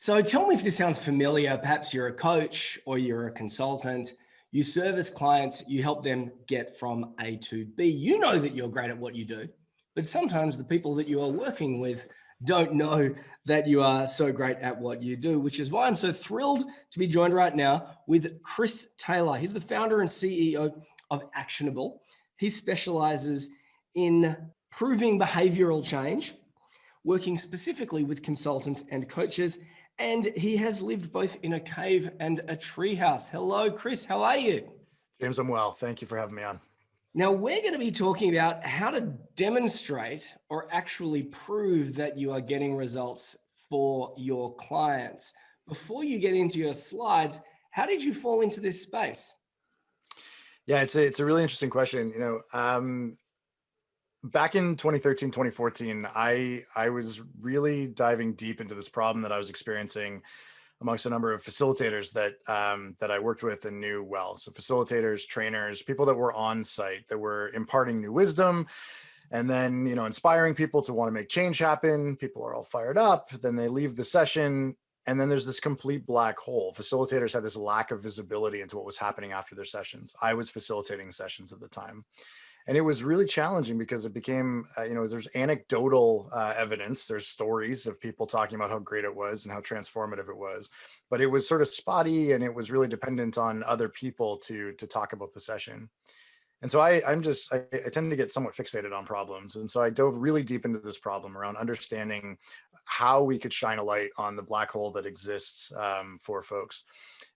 So tell me if this sounds familiar. Perhaps you're a coach or you're a consultant. You service clients, you help them get from A to B. You know that you're great at what you do, but sometimes the people that you are working with don't know that you are so great at what you do, which is why I'm so thrilled to be joined right now with Chris Taylor. He's the founder and CEO of Actionable. He specializes in proving behavioral change, working specifically with consultants and coaches, and he has lived both in a cave and a treehouse. Hello, Chris. How are you? James, I'm well. Thank you for having me on. Now, we're going to be talking about how to demonstrate or actually prove that you are getting results for your clients. Before you get into your slides, how did you fall into this space? Yeah, it's a really interesting question. Back in 2013, 2014, I was really diving deep into this problem that I was experiencing amongst a number of facilitators that I worked with and knew well. So facilitators, trainers, people that were on site, that were imparting new wisdom, and then inspiring people to want to make change happen. People are all fired up, then they leave the session, and then there's this complete black hole. Facilitators had this lack of visibility into what was happening after their sessions. I was facilitating sessions at the time. And it was really challenging because it became, there's anecdotal evidence. There's stories of people talking about how great it was and how transformative it was, but it was sort of spotty, and it was really dependent on other people to talk about the session. And so I tend to get somewhat fixated on problems. And so I dove really deep into this problem around understanding how we could shine a light on the black hole that exists for folks.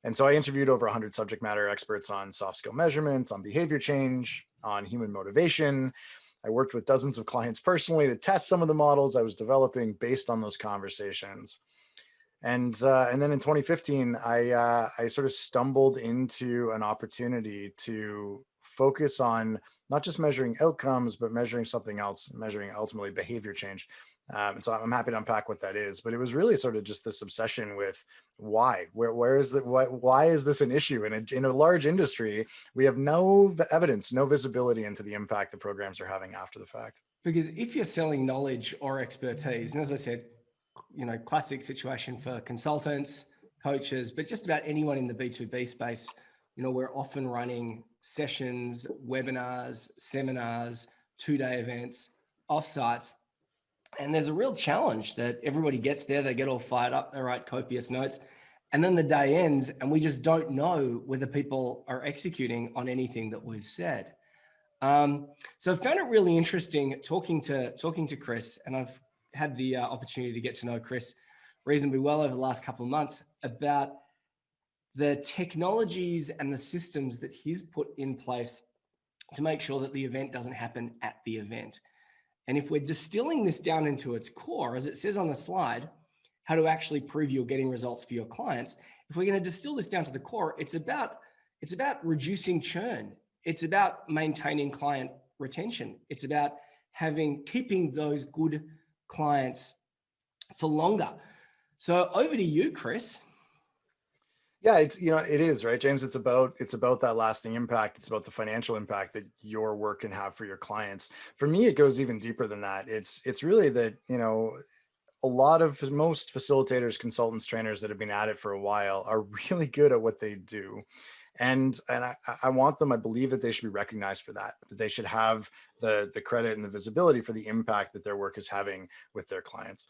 And so I interviewed over 100 subject matter experts on soft skill measurement, on behavior change, on human motivation. I worked with dozens of clients personally to test some of the models I was developing based on those conversations. And then in 2015, I sort of stumbled into an opportunity to focus on not just measuring outcomes, but measuring something else, measuring ultimately behavior change. And so I'm happy to unpack what that is. But it was really sort of just this obsession with why. Where is that? Why is this an issue? And in a large industry, we have no evidence, no visibility into the impact the programs are having after the fact. Because if you're selling knowledge or expertise, and as I said, classic situation for consultants, coaches, but just about anyone in the B2B space, we're often running sessions, webinars, seminars, 2-day events, offsites. And there's a real challenge that everybody gets there, they get all fired up, they write copious notes, and then the day ends and we just don't know whether people are executing on anything that we've said. So I found it really interesting talking to Chris, and I've had the opportunity to get to know Chris reasonably well over the last couple of months about the technologies and the systems that he's put in place to make sure that the event doesn't happen at the event. And if we're distilling this down into its core, as it says on the slide, how to actually prove you're getting results for your clients, if we're going to distill this down to the core, it's about reducing churn. It's about maintaining client retention. It's about keeping those good clients for longer. So over to you, Chris. Yeah, it is, right, James. It's about that lasting impact. It's about the financial impact that your work can have for your clients. For me, it goes even deeper than that. It's really that, most facilitators, consultants, trainers that have been at it for a while are really good at what they do. And I want them, I believe that they should be recognized for that they should have the credit and the visibility for the impact that their work is having with their clients.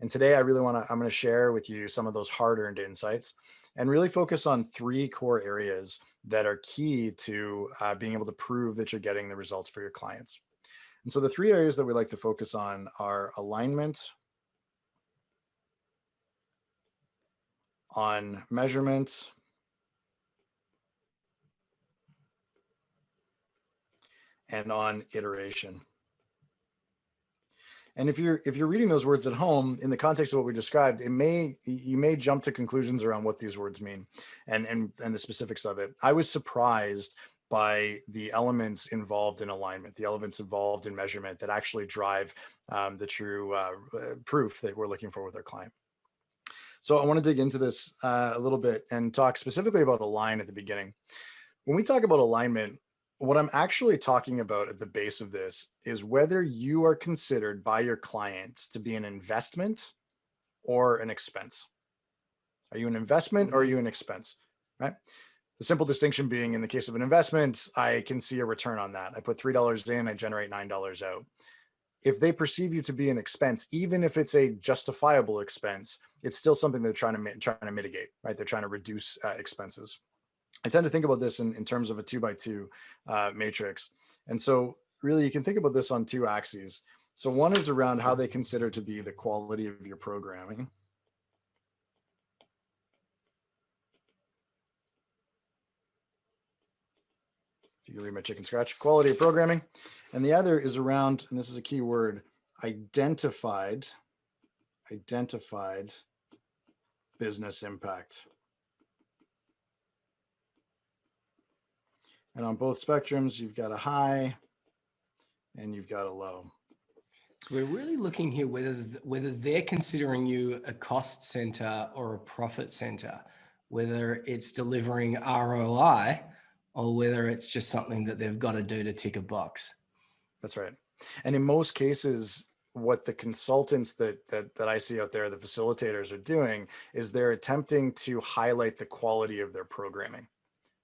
And today I'm going to share with you some of those hard-earned insights and really focus on 3 core areas that are key to being able to prove that you're getting the results for your clients. And so the 3 areas that we like to focus on are alignment, on measurement, and on iteration. And if you're reading those words at home in the context of what we described, you may jump to conclusions around what these words mean and the specifics of it. I was surprised by the elements involved in alignment, the elements involved in measurement that actually drive the true proof that we're looking for with our client. So I want to dig into this a little bit and talk specifically about align at the beginning. When we talk about alignment, what I'm actually talking about at the base of this is whether you are considered by your clients to be an investment or an expense. Are you an investment or are you an expense, right? The simple distinction being, in the case of an investment, I can see a return on that. I put $3 in, I generate $9 out. If they perceive you to be an expense, even if it's a justifiable expense, it's still something they're trying to mitigate, right? They're trying to reduce expenses. I tend to think about this in terms of a 2x2 matrix. And so really you can think about this on two axes. So one is around how they consider to be the quality of your programming. If you can read my chicken scratch, quality of programming. And the other is around, and this is a key word, identified business impact. And on both spectrums, you've got a high and you've got a low. So we're really looking here whether they're considering you a cost center or a profit center, whether it's delivering ROI or whether it's just something that they've got to do to tick a box. That's right. And in most cases, what the consultants that I see out there, the facilitators, are doing is they're attempting to highlight the quality of their programming.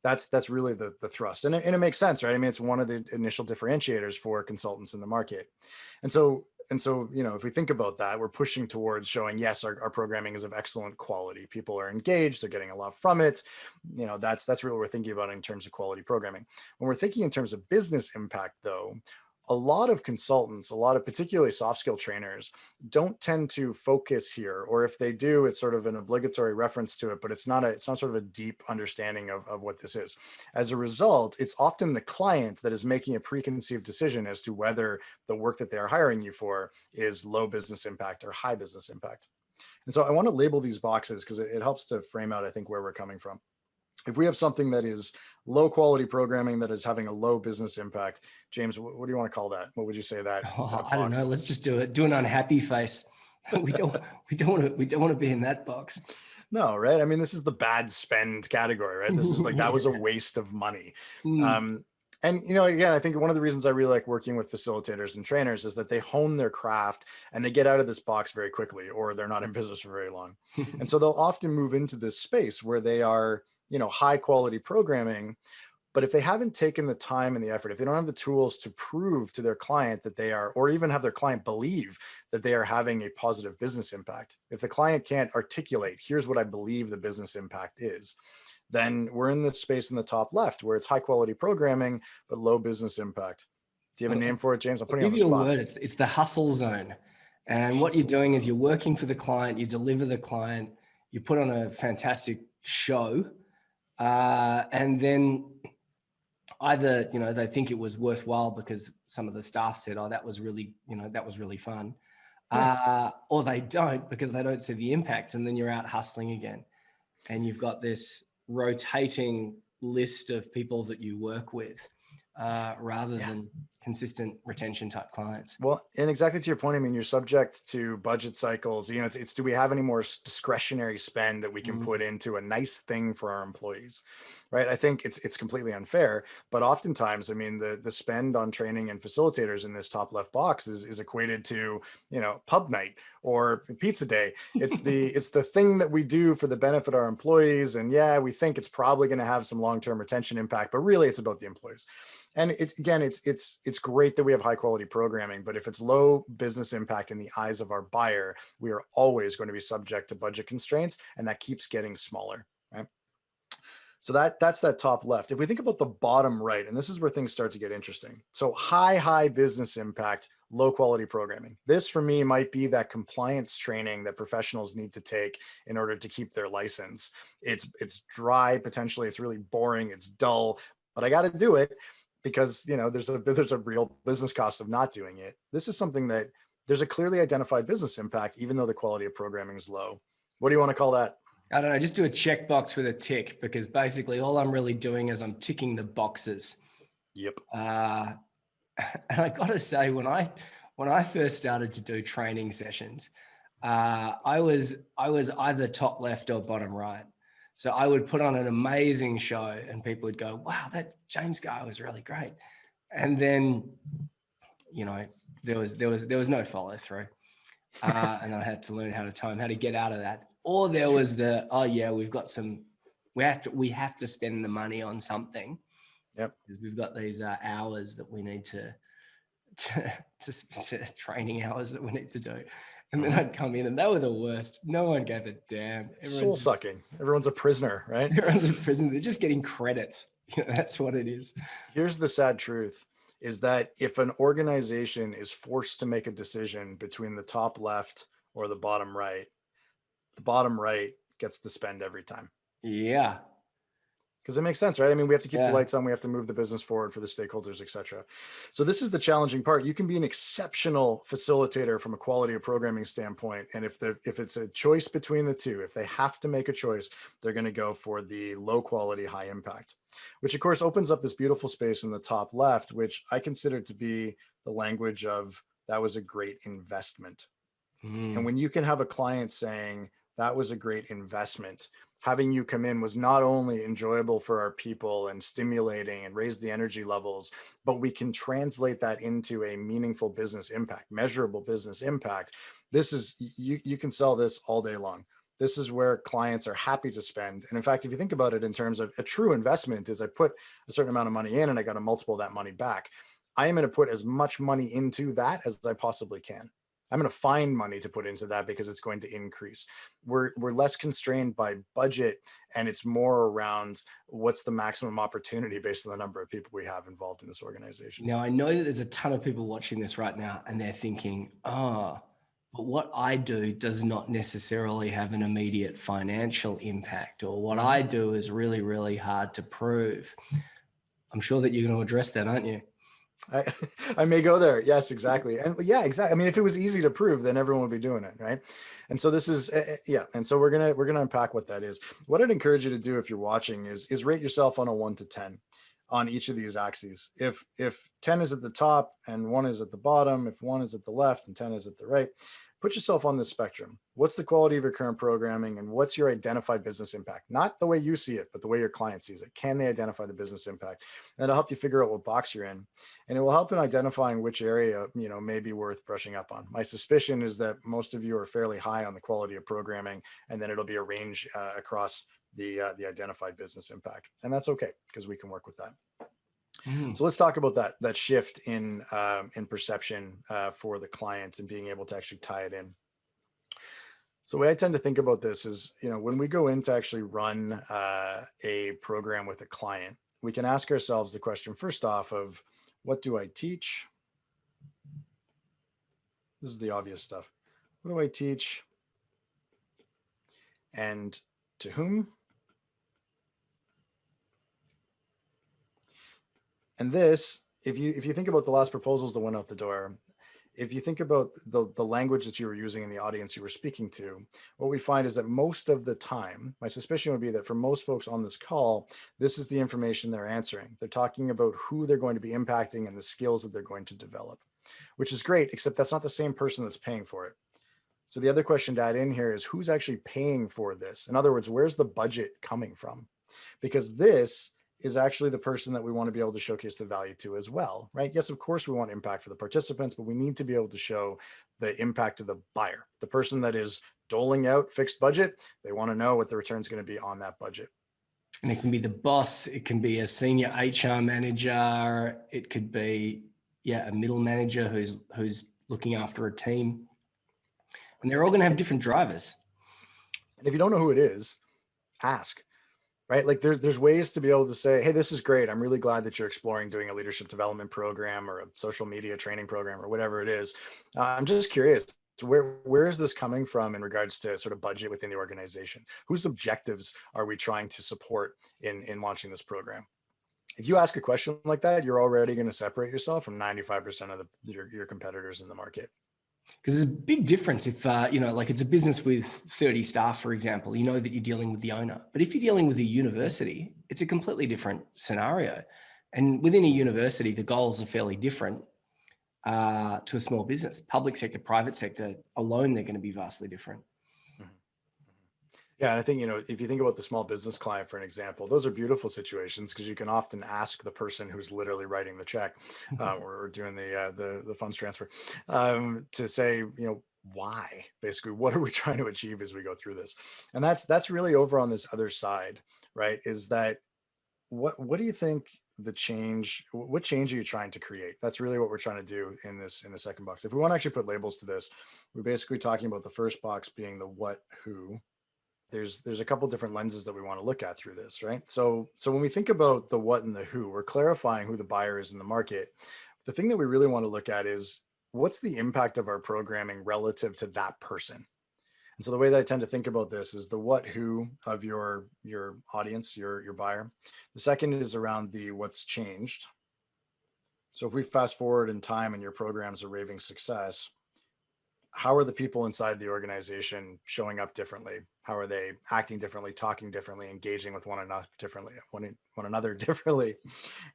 That's really the thrust. And it makes sense, right? I mean, it's one of the initial differentiators for consultants in the market. And so, you know, if we think about that, we're pushing towards showing, yes, our programming is of excellent quality. People are engaged, they're getting a lot from it. You know, that's really what we're thinking about in terms of quality programming. When we're thinking in terms of business impact, though, a lot of consultants, a lot of particularly soft skill trainers don't tend to focus here, or if they do, it's sort of an obligatory reference to it, but it's not sort of a deep understanding of what this is. As a result, it's often the client that is making a preconceived decision as to whether the work that they are hiring you for is low business impact or high business impact. And so I want to label these boxes because it helps to frame out, I think, where we're coming from. If we have something that is low quality programming that is having a low business impact, James, what do you want to call that? What would you say that? I don't know. Let's just do it. Do an unhappy face. we don't want to be in that box. No, right? I mean, this is the bad spend category, right? This is like, that was a waste of money. And, you know, again, I think one of the reasons I really like working with facilitators and trainers is that they hone their craft and they get out of this box very quickly, or they're not in business for very long. And so they'll often move into this space where they are, you know, high quality programming. But if they haven't taken the time and the effort, if they don't have the tools to prove to their client that they are, or even have their client believe that they are having a positive business impact, if the client can't articulate, here's what I believe the business impact is, then we're in this space in the top left where it's high quality programming, but low business impact. Do you have a name for it, James? I'm putting you on the spot. I'll give you a word. It's the hustle zone. And what you're doing is you're working for the client, you deliver the client, you put on a fantastic show, and then either, you know, they think it was worthwhile because some of the staff said, oh, that was really, you know, that was really fun. Or they don't because they don't see the impact, and then you're out hustling again. And you've got this rotating list of people that you work with rather than consistent retention type clients. Well, and exactly to your point, I mean, you're subject to budget cycles. You know, it's do we have any more discretionary spend that we can put into a nice thing for our employees, right? I think it's completely unfair, but oftentimes, I mean, the spend on training and facilitators in this top left box is equated to, you know, pub night or pizza day. It's the thing that we do for the benefit of our employees, and yeah, we think it's probably going to have some long-term retention impact, but really, it's about the employees. And it's great that we have high quality programming, but if it's low business impact in the eyes of our buyer, we are always going to be subject to budget constraints, and that keeps getting smaller, right? So that's that top left. If we think about the bottom right, and this is where things start to get interesting. So high business impact, low quality programming. This for me might be that compliance training that professionals need to take in order to keep their license. It's dry, potentially, it's really boring, it's dull, but I got to do it because, you know, there's a real business cost of not doing it. This is something that there's a clearly identified business impact, even though the quality of programming is low. What do you want to call that? I don't know, just do a checkbox with a tick, because basically all I'm really doing is I'm ticking the boxes. Yep. And I got to say, when I first started to do training sessions, I was either top left or bottom right. So I would put on an amazing show and people would go, wow, that James guy was really great. And then, you know, there was no follow through. And I had to learn how to get out of that. Or there was the, oh yeah, we have to spend the money on something. Yep. Because we've got these hours that we need to training hours that we need to do. And then I'd come in and they were the worst. No one gave a damn. It's soul sucking. Everyone's a prisoner, right? Everyone's in prison. They're just getting credit. That's what it is. Here's the sad truth is that if an organization is forced to make a decision between the top left or the bottom right gets the spend every time. Yeah. Because it makes sense, right? I mean, we have to keep the Yeah. lights on. We have to move the business forward for the stakeholders, et cetera. So this is the challenging part. You can be an exceptional facilitator from a quality of programming standpoint. And if it's a choice between the two, if they have to make a choice, they're going to go for the low quality, high impact, which of course opens up this beautiful space in the top left, which I consider to be the language of that was a great investment. And when you can have a client saying that was a great investment, having you come in was not only enjoyable for our people and stimulating and raise the energy levels, but we can translate that into a meaningful business impact, measurable business impact. This is, you can sell this all day long. This is where clients are happy to spend. And in fact, if you think about it in terms of a true investment is I put a certain amount of money in and I got a multiple of that money back. I am going to put as much money into that as I possibly can. I'm going to find money to put into that because it's going to increase. We're less constrained by budget, and it's more around what's the maximum opportunity based on the number of people we have involved in this organization. Now, I know that there's a ton of people watching this right now and they're thinking, oh, but what I do does not necessarily have an immediate financial impact, or what I do is really, really hard to prove. I'm sure that you're going to address that, aren't you? I may go there. Yes, exactly. And yeah, exactly. I mean, if it was easy to prove, then everyone would be doing it, right? And so this is, yeah. And so we're gonna unpack what that is. What I'd encourage you to do if you're watching is rate yourself on a 1 to 10 on each of these axes. If 10 is at the top and 1 is at the bottom, if 1 is at the left and 10 is at the right, put yourself on this spectrum. What's the quality of your current programming and what's your identified business impact? Not the way you see it, but the way your client sees it. Can they identify the business impact? And it'll help you figure out what box you're in. And it will help in identifying which area, may be worth brushing up on. My suspicion is that most of you are fairly high on the quality of programming, and then it'll be a range across the identified business impact. And that's okay, because we can work with that. So let's talk about that shift in perception for the clients and being able to actually tie it in. So the way I tend to think about this is, when we go in to actually run a program with a client, we can ask ourselves the question first off of, what do I teach? This is the obvious stuff. What do I teach? And to whom? And this, if you think about the last proposals that went out the door, if you think about the language that you were using in the audience you were speaking to, what we find is that most of the time, my suspicion would be that for most folks on this call, this is the information they're answering. They're talking about who they're going to be impacting and the skills that they're going to develop, which is great, except that's not the same person that's paying for it. So the other question to add in here is, who's actually paying for this? In other words, where's the budget coming from? Because this is actually the person that we want to be able to showcase the value to as well, right? Yes, of course we want impact for the participants, but we need to be able to show the impact to the buyer, the person that is doling out fixed budget. They want to know what the return is going to be on that budget. And it can be the boss, it can be a senior HR manager, it could be, a middle manager who's looking after a team. And they're all going to have different drivers. And if you don't know who it is, ask. Right? Like there's ways to be able to say, hey, this is great. I'm really glad that you're exploring doing a leadership development program or a social media training program or whatever it is. I'm just curious, where is this coming from in regards to sort of budget within the organization? Whose objectives are we trying to support in launching this program? If you ask a question like that, you're already going to separate yourself from 95% of your competitors in the market. Because there's a big difference if, like it's a business with 30 staff, for example, you know that you're dealing with the owner. But if you're dealing with a university, it's a completely different scenario. And within a university, the goals are fairly different to a small business. Public sector, private sector alone, they're going to be vastly different. Yeah, and I think, if you think about the small business client, for an example, those are beautiful situations because you can often ask the person who's literally writing the check or doing the funds transfer to say, why, basically, what are we trying to achieve as we go through this? And that's really over on this other side, right? Is that what do you think what change are you trying to create? That's really what we're trying to do in the second box. If we want to actually put labels to this, we're basically talking about the first box being the what, who. There's a couple different lenses that we want to look at through this, right? So when we think about the what and the who, we're clarifying who the buyer is in the market. The thing that we really want to look at is what's the impact of our programming relative to that person. And so the way that I tend to think about this is the what, who of your audience, your buyer. The second is around the what's changed. So if we fast forward in time and your programs are raving success, how are the people inside the organization showing up differently? How are they acting differently, talking differently, engaging with one another differently?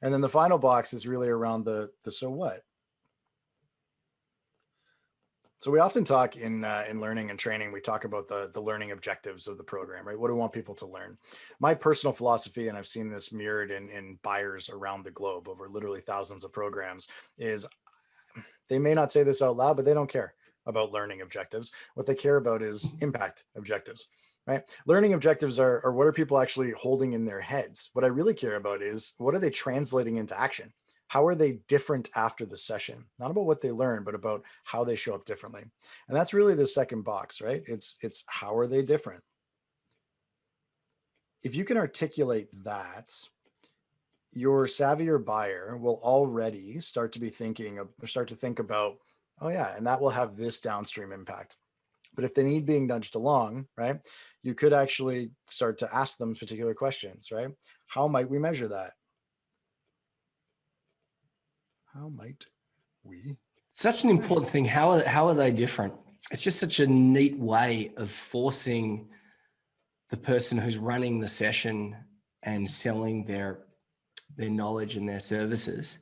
And then the final box is really around the so what. So we often talk in learning and training, we talk about the learning objectives of the program, right? What do we want people to learn? My personal philosophy, and I've seen this mirrored in buyers around the globe over literally thousands of programs, is they may not say this out loud, but they don't care about learning objectives. What they care about is impact objectives, right? Learning objectives are what are people actually holding in their heads? What I really care about is what are they translating into action? How are they different after the session? Not about what they learn, but about how they show up differently. And that's really the second box, right? It's how are they different? If you can articulate that, your savvier buyer will already start to think about, oh yeah, and that will have this downstream impact. But if they need being nudged along, right, you could actually start to ask them particular questions, right? How might we measure that? How might we? Such an important thing. How are they different? It's just such a neat way of forcing the person who's running the session and selling their knowledge and their services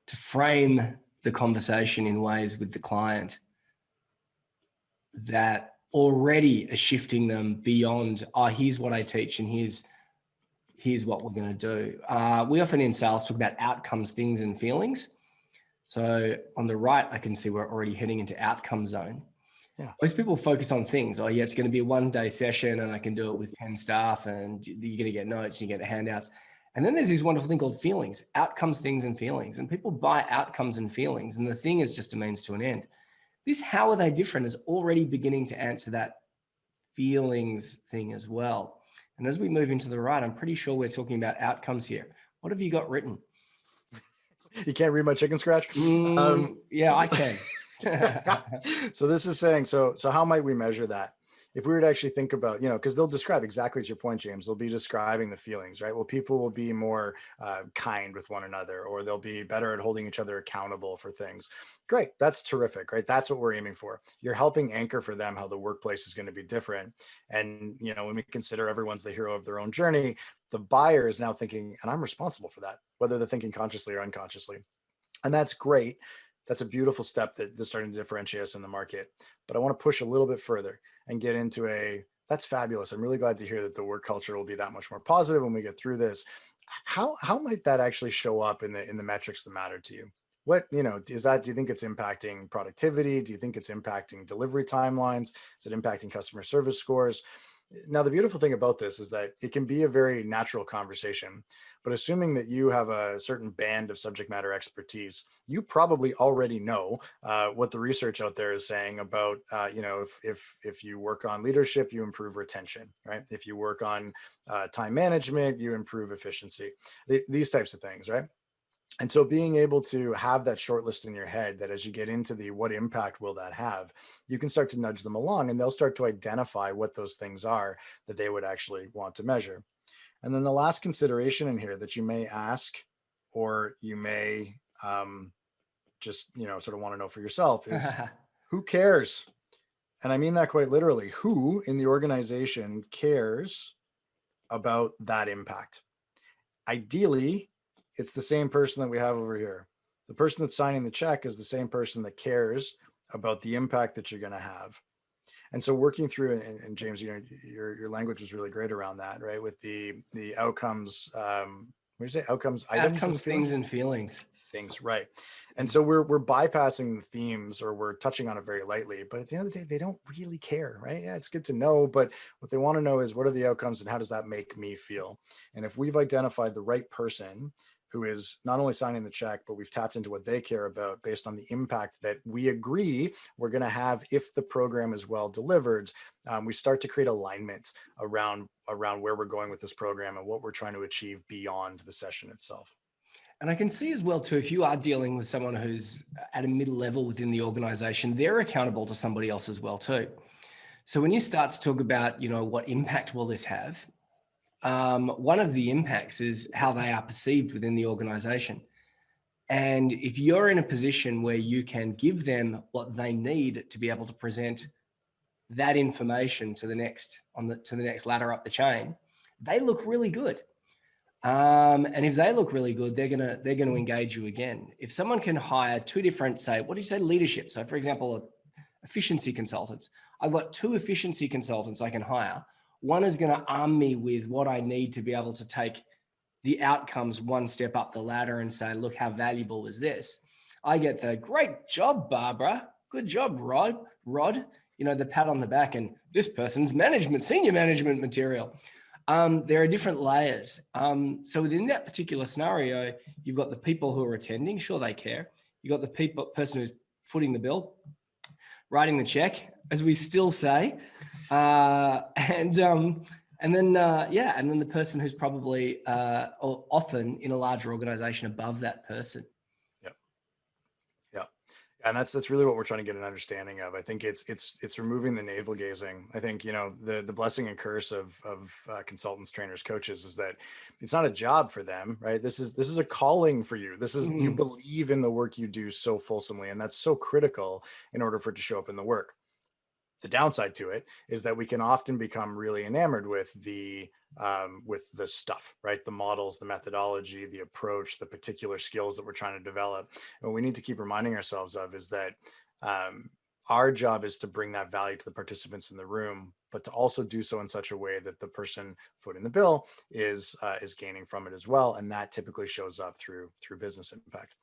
to frame the conversation in ways with the client that already are shifting them beyond, oh, here's what I teach and here's what we're going to do. We often in sales talk about outcomes, things, and feelings. So on the right, I can see we're already heading into outcome zone. Yeah. Most people focus on things. Oh yeah, it's going to be a 1-day session and I can do it with 10 staff and you're going to get notes, you get the handouts. And then there's this wonderful thing called feelings, outcomes, things, and feelings. And people buy outcomes and feelings. And the thing is just a means to an end. This, how are they different, is already beginning to answer that feelings thing as well. And as we move into the right, I'm pretty sure we're talking about outcomes here. What have you got written? You can't read my chicken scratch? Yeah, I can. So this is saying, so how might we measure that? If we were to actually think about, because they'll describe exactly to your point, James, they'll be describing the feelings, right? Well, people will be more kind with one another, or they'll be better at holding each other accountable for things. Great. That's terrific, right? That's what we're aiming for. You're helping anchor for them how the workplace is going to be different. And, when we consider everyone's the hero of their own journey, the buyer is now thinking, and I'm responsible for that, whether they're thinking consciously or unconsciously. And that's great. That's a beautiful step that's starting to differentiate us in the market. But I want to push a little bit further and get into that's fabulous. I'm really glad to hear that the work culture will be that much more positive when we get through this. How might that actually show up in the metrics that matter to you? What, do you think it's impacting productivity? Do you think it's impacting delivery timelines? Is it impacting customer service scores? Now, the beautiful thing about this is that it can be a very natural conversation, but assuming that you have a certain band of subject matter expertise, you probably already know what the research out there is saying about, if you work on leadership, you improve retention, right? If you work on time management, you improve efficiency, these types of things, right? And so being able to have that short list in your head that as you get into the what impact will that have, you can start to nudge them along and they'll start to identify what those things are that they would actually want to measure. And then the last consideration in here that you may ask, or you may just, sort of want to know for yourself is who cares? And I mean that quite literally. Who in the organization cares about that impact? Ideally, it's the same person that we have over here. The person that's signing the check is the same person that cares about the impact that you're going to have. And so working through, and James, your language was really great around that, right? With the outcomes, what do you say? Outcomes, items, outcomes, things, and feelings. things right. And so we're bypassing the themes, or we're touching on it very lightly, but at the end of the day, they don't really care, right? Yeah, it's good to know, but what they want to know is, what are the outcomes and how does that make me feel? And if we've identified the right person who is not only signing the check, but we've tapped into what they care about based on the impact that we agree we're going to have if the program is well delivered, we start to create alignment around where we're going with this program and what we're trying to achieve beyond the session itself. And I can see as well too, if you are dealing with someone who's at a middle level within the organization, they're accountable to somebody else as well too. So when you start to talk about, what impact will this have? One of the impacts is how they are perceived within the organization. And if you're in a position where you can give them what they need to be able to present that information to the next ladder up the chain, they look really good. And if they look really good, they're gonna engage you again. If someone can hire two different, leadership. So for example, efficiency consultants. I've got two efficiency consultants I can hire. One is going to arm me with what I need to be able to take the outcomes one step up the ladder and say, look, how valuable was this? I get the great job, Barbara. Good job, Rod, the pat on the back, and this person's senior management material. There are different layers. So within that particular scenario, you've got the people who are attending, sure, they care. You've got the person who's footing the bill, writing the check, as we still say, and then the person who's probably often in a larger organization above that person. And that's really what we're trying to get an understanding of. I think it's removing the navel gazing. I think, the blessing and curse of consultants, trainers, coaches is that it's not a job for them, right? This is a calling for you. This is, you believe in the work you do so fulsomely, and that's so critical in order for it to show up in the work. The downside to it is that we can often become really enamored with the stuff, right? The models, the methodology, the approach, the particular skills that we're trying to develop. And what we need to keep reminding ourselves of is that our job is to bring that value to the participants in the room, but to also do so in such a way that the person footing the bill is gaining from it as well. And that typically shows up through business impact.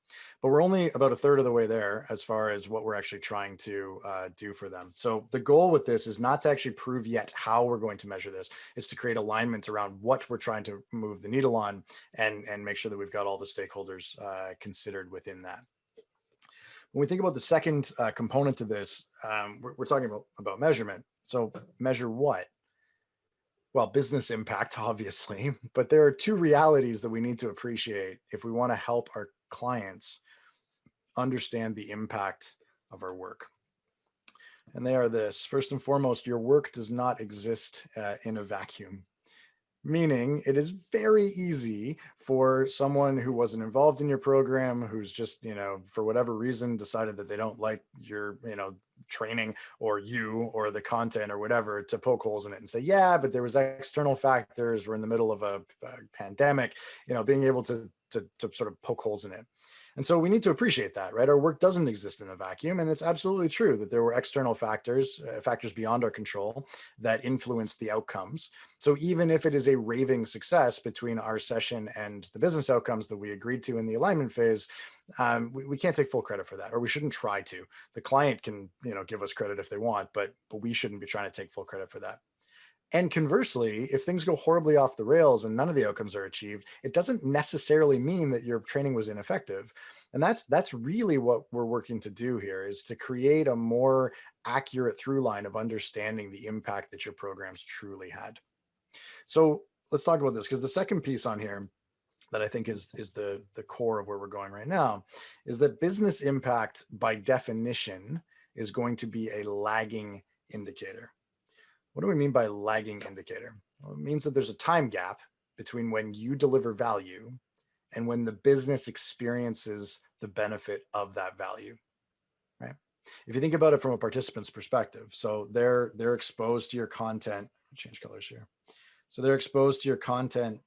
But we're only about a third of the way there as far as what we're actually trying to do for them. So the goal with this is not to actually prove yet how we're going to measure this. It's to create alignment around what we're trying to move the needle on, and make sure that we've got all the stakeholders considered within that. When we think about the second component to this, we're talking about measurement. So measure what? Well, business impact, obviously, but there are two realities that we need to appreciate if we want to help our clients understand the impact of our work. And they are this: first and foremost, your work does not exist in a vacuum. Meaning it is very easy for someone who wasn't involved in your program, who's just, for whatever reason decided that they don't like your, training or you or the content or whatever, to poke holes in it and say, yeah, but there was external factors. We're in the middle of a pandemic, being able to sort of poke holes in it. And so we need to appreciate that, right? Our work doesn't exist in a vacuum. And it's absolutely true that there were external factors beyond our control that influenced the outcomes. So even if it is a raving success between our session and the business outcomes that we agreed to in the alignment phase, we can't take full credit for that, or we shouldn't try to. The client can, give us credit if they want, but we shouldn't be trying to take full credit for that. And conversely, if things go horribly off the rails and none of the outcomes are achieved, it doesn't necessarily mean that your training was ineffective. And that's really what we're working to do here, is to create a more accurate through line of understanding the impact that your programs truly had. So let's talk about this, because the second piece on here that I think is the core of where we're going right now is that business impact, by definition, is going to be a lagging indicator. What do we mean by lagging indicator? Well, it means that there's a time gap between when you deliver value and when the business experiences the benefit of that value, right? If you think about it from a participant's perspective, so they're exposed to your content. Change colors here. So they're exposed to your content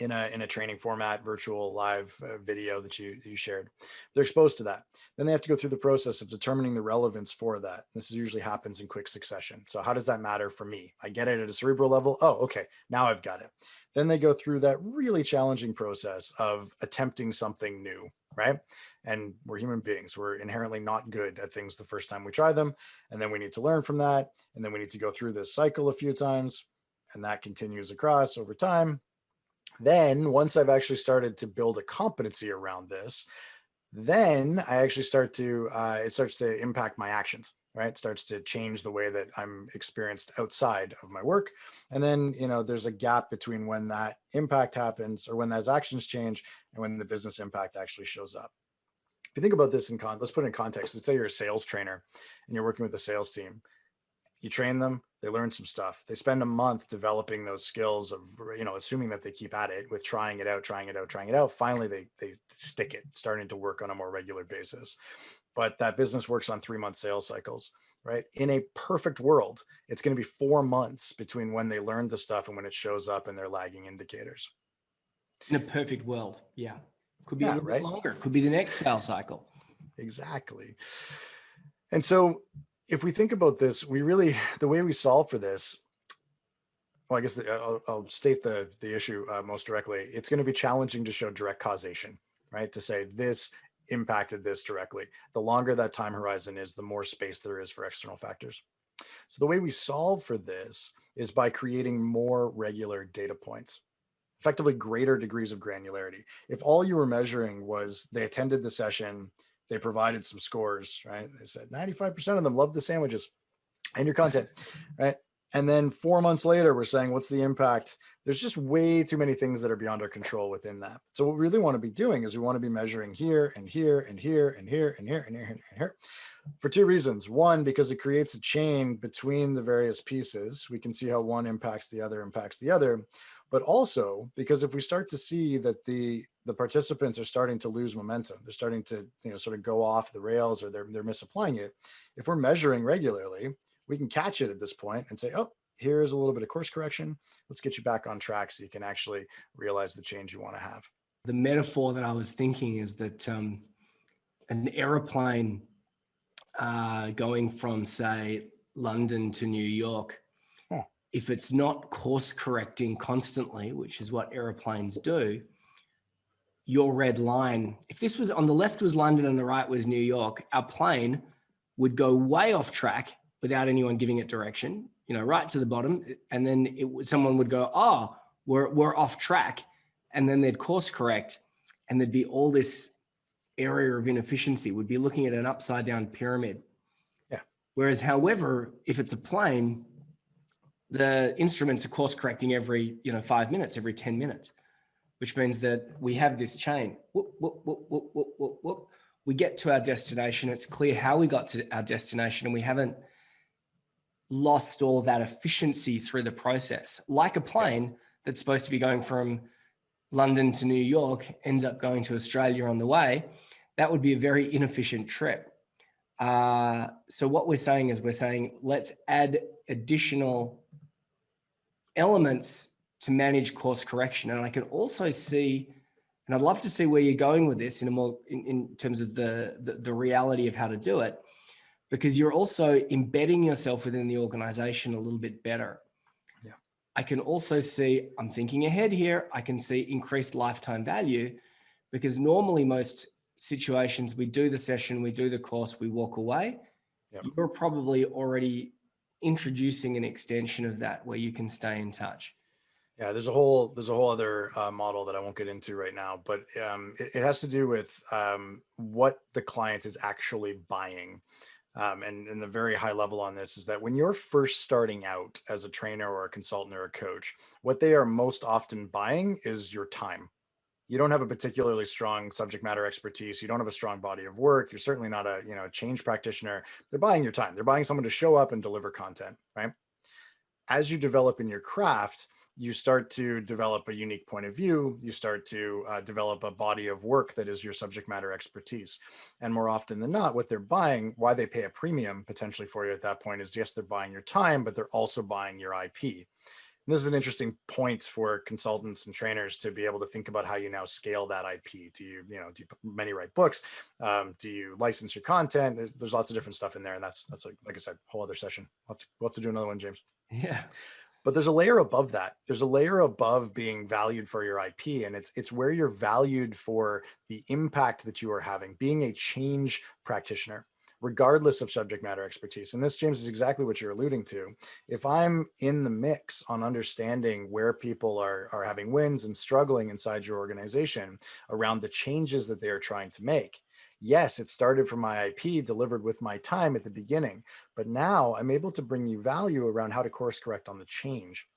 in a training format, virtual live video that you shared. They're exposed to that. Then they have to go through the process of determining the relevance for that. This usually happens in quick succession. So how does that matter for me? I get it at a cerebral level. Oh, okay, now I've got it. Then they go through that really challenging process of attempting something new, right? And we're human beings. We're inherently not good at things the first time we try them. And then we need to learn from that. And then we need to go through this cycle a few times. And that continues across over time. Then once I've actually started to build a competency around this, then I actually start to, it starts to impact my actions, right? It starts to change the way that I'm experienced outside of my work. And then, there's a gap between when that impact happens or when those actions change and when the business impact actually shows up. If you think about this let's put it in context. Let's say you're a sales trainer and you're working with a sales team. You train them, they learn some stuff. They spend a month developing those skills of, assuming that they keep at it with trying it out, trying it out, trying it out. Finally, they stick it, starting to work on a more regular basis. But that business works on 3-month sales cycles, right? In a perfect world, it's going to be 4 months between when they learn the stuff and when it shows up in their lagging indicators. In a perfect world, yeah. Could be a Yeah, little bit right? longer. Could be the next sales cycle. Exactly. And so if we think about this, the way we solve for this, well, I guess I'll state the issue most directly. It's going to be challenging to show direct causation, right? To say this impacted this directly. The longer that time horizon is, the more space there is for external factors. So the way we solve for this is by creating more regular data points, effectively greater degrees of granularity. If all you were measuring was they attended the session, they provided some scores, right? They said 95% of them loved the sandwiches and your content, right? And then 4 months later, we're saying, what's the impact? There's just way too many things that are beyond our control within that. So what we really want to be doing is we want to be measuring here and here and here and here and here and here and here for 2 reasons. One, because it creates a chain between the various pieces. We can see how one impacts the other, but also because if we start to see that the participants are starting to lose momentum, they're starting to sort of go off the rails, or they're misapplying it. If we're measuring regularly, we can catch it at this point and say, oh, here's a little bit of course correction. Let's get you back on track so you can actually realize the change you want to have. The metaphor that I was thinking is that an aeroplane going from, say, London to New York, if it's not course correcting constantly, which is what airplanes do, your red line, if this was on the left was London and the right was New York, our plane would go way off track without anyone giving it direction, right to the bottom. And then someone would go, oh, we're off track. And then they'd course correct and there'd be all this area of inefficiency. We'd be looking at an upside down pyramid. Yeah. Whereas, however, if it's a plane, the instruments are course correcting every 5 minutes, every 10 minutes, which means that we have this chain. Whoop, whoop, whoop, whoop, whoop, whoop, whoop. We get to our destination. It's clear how we got to our destination, and we haven't lost all that efficiency through the process. Like a plane that's supposed to be going from London to New York ends up going to Australia on the way. That would be a very inefficient trip. So what we're saying is let's add additional elements to manage course correction. And I can also see, and I'd love to see where you're going with this in terms of the reality of how to do it, because you're also embedding yourself within the organization a little bit better. Yeah. I can also see, I'm thinking ahead here, I can see increased lifetime value, because normally most situations, we do the session, we do the course, we walk away. Yep. You're probably already introducing an extension of that where you can stay in touch. Yeah, there's a whole other model that I won't get into right now, but it has to do with what the client is actually buying. And the very high level on this is that when you're first starting out as a trainer or a consultant or a coach, what they are most often buying is your time. You don't have a particularly strong subject matter expertise. You don't have a strong body of work. You're certainly not a change practitioner. They're buying your time. They're buying someone to show up and deliver content, right? As you develop in your craft, you start to develop a unique point of view. You start to develop a body of work that is your subject matter expertise. And more often than not, what they're buying, why they pay a premium potentially for you at that point is, yes, they're buying your time, but they're also buying your IP. And this is an interesting point for consultants and trainers to be able to think about how you now scale that IP. Do you many write books? Do you license your content? There's lots of different stuff in there. And that's like I said, a whole other session. We'll have to do another one, James. Yeah. But there's a layer above that. There's a layer above being valued for your IP, and it's where you're valued for the impact that you are having, being a change practitioner, regardless of subject matter expertise. And this, James, is exactly what you're alluding to. If I'm in the mix on understanding where people are having wins and struggling inside your organization around the changes that they are trying to make, yes, it started from my IP delivered with my time at the beginning, but now I'm able to bring you value around how to course correct on the change.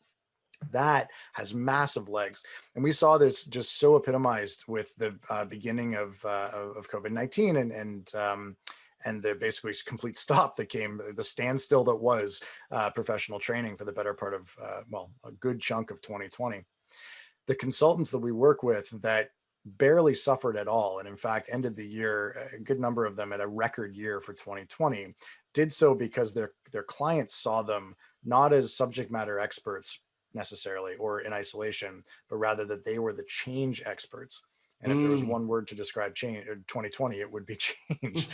That has massive legs. And we saw this just so epitomized with the beginning of COVID-19 and the basically complete stop that came, the standstill that was professional training for the better part of, a good chunk of 2020. The consultants that we work with that barely suffered at all, and in fact ended the year, a good number of them, at a record year for 2020, did so because their clients saw them not as subject matter experts necessarily or in isolation, but rather that they were the change experts. And if there was one word to describe change, 2020, it would be change.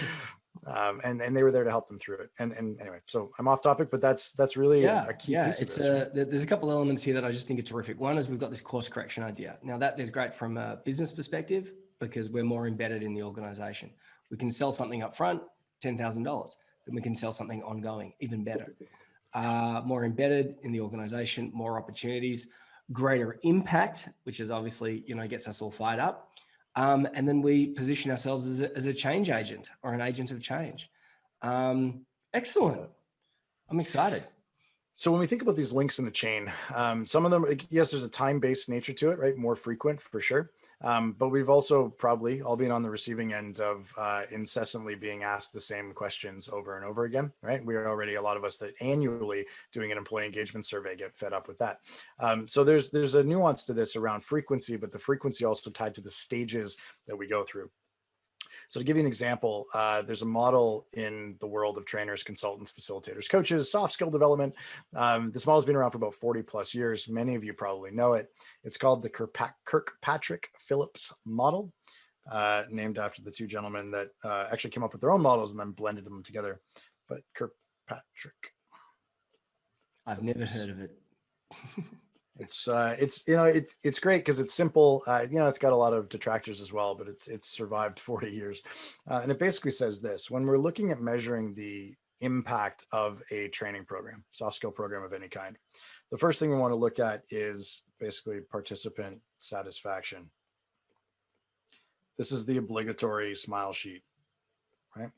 And they were there to help them through it. And anyway, so I'm off topic, but that's really a key piece of this. Right? There's a couple elements here that I just think are terrific. One is we've got this course correction idea. Now that is great from a business perspective because we're more embedded in the organization. We can sell something up front, $10,000, then we can sell something ongoing, even better. More embedded in the organization, more opportunities, greater impact, which is obviously, gets us all fired up. And then we position ourselves as a change agent or an agent of change. Excellent. I'm excited. So when we think about these links in the chain, some of them, yes, there's a time-based nature to it, right? More frequent for sure. But we've also probably all been on the receiving end of incessantly being asked the same questions over and over again, right? We are already, a lot of us that annually doing an employee engagement survey get fed up with that. So there's a nuance to this around frequency, but the frequency also tied to the stages that we go through. So to give you an example, there's a model in the world of trainers, consultants, facilitators, coaches, soft skill development. This model's been around for about 40 plus years. Many of you probably know it. It's called the Kirkpatrick Phillips model, named after the two gentlemen that actually came up with their own models and then blended them together. But Kirkpatrick. I've never heard of it. It's great because it's simple. It's got a lot of detractors as well, but it's survived 40 years. And it basically says this: when we're looking at measuring the impact of a training program, soft skill program of any kind, the first thing we want to look at is basically participant satisfaction. This is the obligatory smile sheet, right?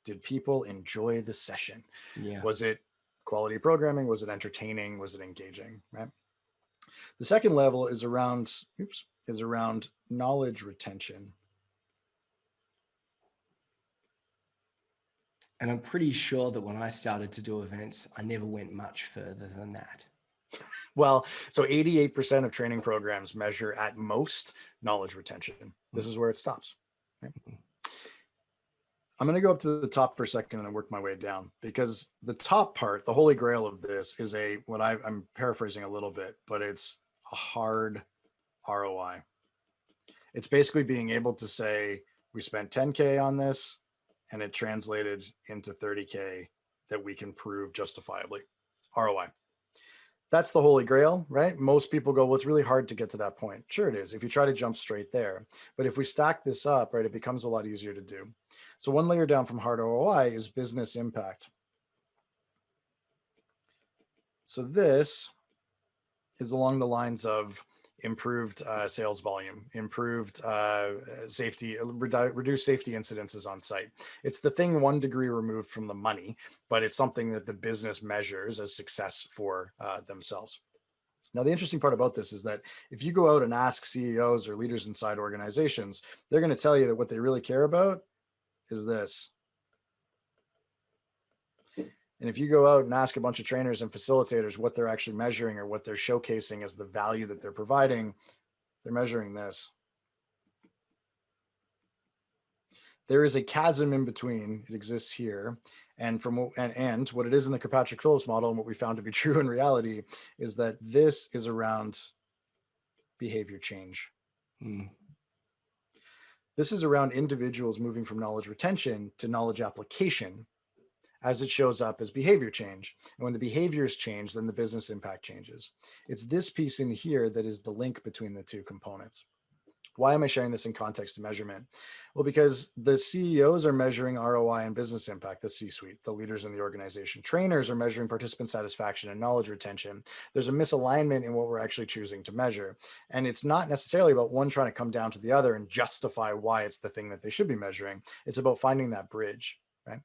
Did people enjoy the session? Yeah. Was it quality programming? Was it entertaining? Was it engaging, right? The second level is around knowledge retention. And I'm pretty sure that when I started to do events, I never went much further than that. Well, so 88% of training programs measure at most knowledge retention. This is where it stops. Right? I'm going to go up to the top for a second and then work my way down, because the top part, the holy grail of this, is I'm paraphrasing a little bit, but it's a hard ROI. It's basically being able to say, we spent 10K on this and it translated into 30K that we can prove justifiably. ROI. That's the holy grail, right? Most people go, well, it's really hard to get to that point. Sure it is, if you try to jump straight there. But if we stack this up, right, it becomes a lot easier to do. So one layer down from hard ROI is business impact. So this is along the lines of improved sales volume, improved safety, reduced safety incidences on site. It's the thing 1 degree removed from the money, but it's something that the business measures as success for themselves. Now, the interesting part about this is that if you go out and ask CEOs or leaders inside organizations, they're going to tell you that what they really care about is this. And if you go out and ask a bunch of trainers and facilitators what they're actually measuring or what they're showcasing as the value that they're providing, they're measuring this. There is a chasm in between. It exists here. And and what it is in the Kirkpatrick Phillips model, and what we found to be true in reality, is that this is around behavior change. This is around individuals moving from knowledge retention to knowledge application as it shows up as behavior change. And when the behaviors change, then the business impact changes. It's this piece in here that is the link between the two components. Why am I sharing this in context of measurement? Well, because the CEOs are measuring ROI and business impact, the C-suite, the leaders in the organization. Trainers are measuring participant satisfaction and knowledge retention. There's a misalignment in what we're actually choosing to measure. And it's not necessarily about one trying to come down to the other and justify why it's the thing that they should be measuring. It's about finding that bridge, right?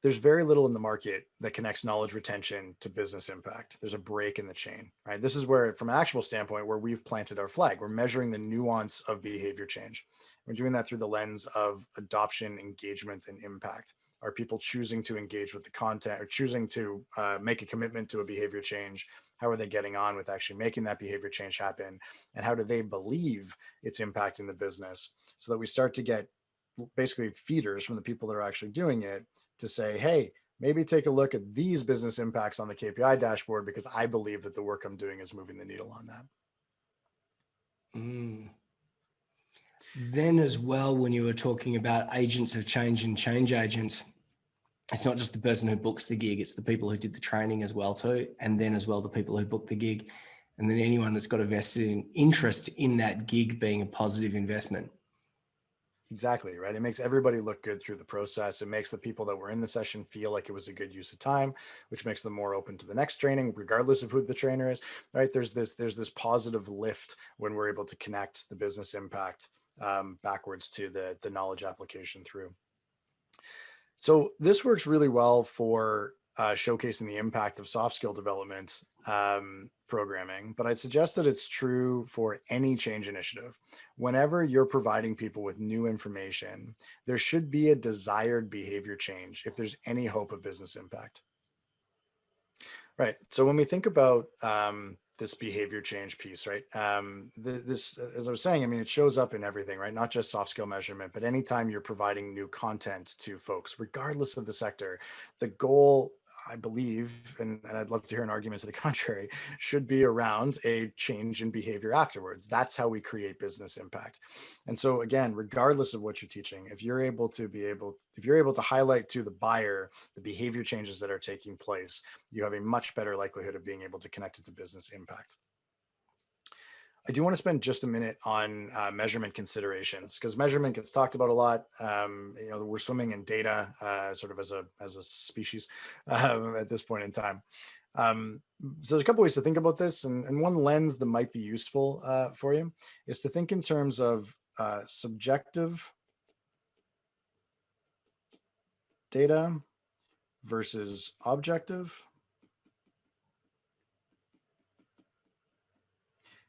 There's very little in the market that connects knowledge retention to business impact. There's a break in the chain, right? This is where, from an actual standpoint, where we've planted our flag. We're measuring the nuance of behavior change. We're doing that through the lens of adoption, engagement, and impact. Are people choosing to engage with the content or choosing to make a commitment to a behavior change? How are they getting on with actually making that behavior change happen? And how do they believe it's impacting the business, so that we start to get basically feeders from the people that are actually doing it to say, hey, maybe take a look at these business impacts on the KPI dashboard, because I believe that the work I'm doing is moving the needle on that. Then as well, when you were talking about agents of change and change agents, it's not just the person who books the gig, it's the people who did the training as well too. And then as well, the people who book the gig. And then anyone that's got a vested interest in that gig being a positive investment. Exactly, right? It makes everybody look good through the process. It makes the people that were in the session feel like it was a good use of time, which makes them more open to the next training, regardless of who the trainer is, right? There's this positive lift when we're able to connect the business impact backwards to the knowledge application through. So this works really well for showcasing the impact of soft skill development programming, but I'd suggest that it's true for any change initiative. Whenever you're providing people with new information, there should be a desired behavior change if there's any hope of business impact. Right. So when we think about this behavior change piece, right? This, as I was saying, I mean, it shows up in everything, right? Not just soft skill measurement, but anytime you're providing new content to folks, regardless of the sector, the goal, I believe, and I'd love to hear an argument to the contrary, should be around a change in behavior afterwards. That's how we create business impact. And so again, regardless of what you're teaching, if you're able to highlight to the buyer the behavior changes that are taking place, you have a much better likelihood of being able to connect it to business impact. I do want to spend just a minute on measurement considerations, because measurement gets talked about a lot. We're swimming in data sort of as a species at this point in time. So there's a couple ways to think about this, and one lens that might be useful for you is to think in terms of subjective data versus objective.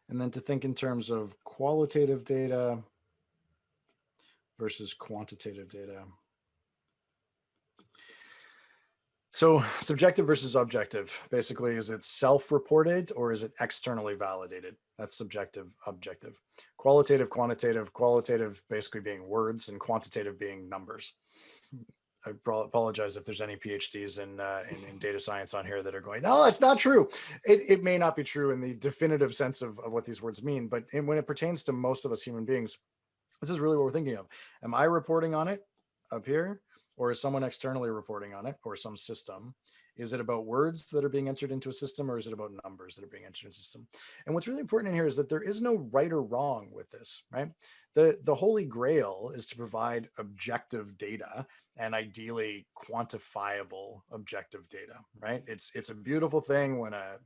And then to think in terms of qualitative data versus quantitative data. So subjective versus objective, basically, is it self-reported or is it externally validated? That's subjective, objective. Qualitative, quantitative, qualitative basically being words and quantitative being numbers. I apologize if there's any PhDs in data science on here that are going, no, that's not true. It may not be true in the definitive sense of what these words mean, but when it pertains to most of us human beings, this is really what we're thinking of. Am I reporting on it up here, or is someone externally reporting on it, or some system? Is it about words that are being entered into a system, or is it about numbers that are being entered into a system? And what's really important in here is that there is no right or wrong with this, right? The holy grail is to provide objective data, and ideally quantifiable objective data, right? It's a beautiful thing when a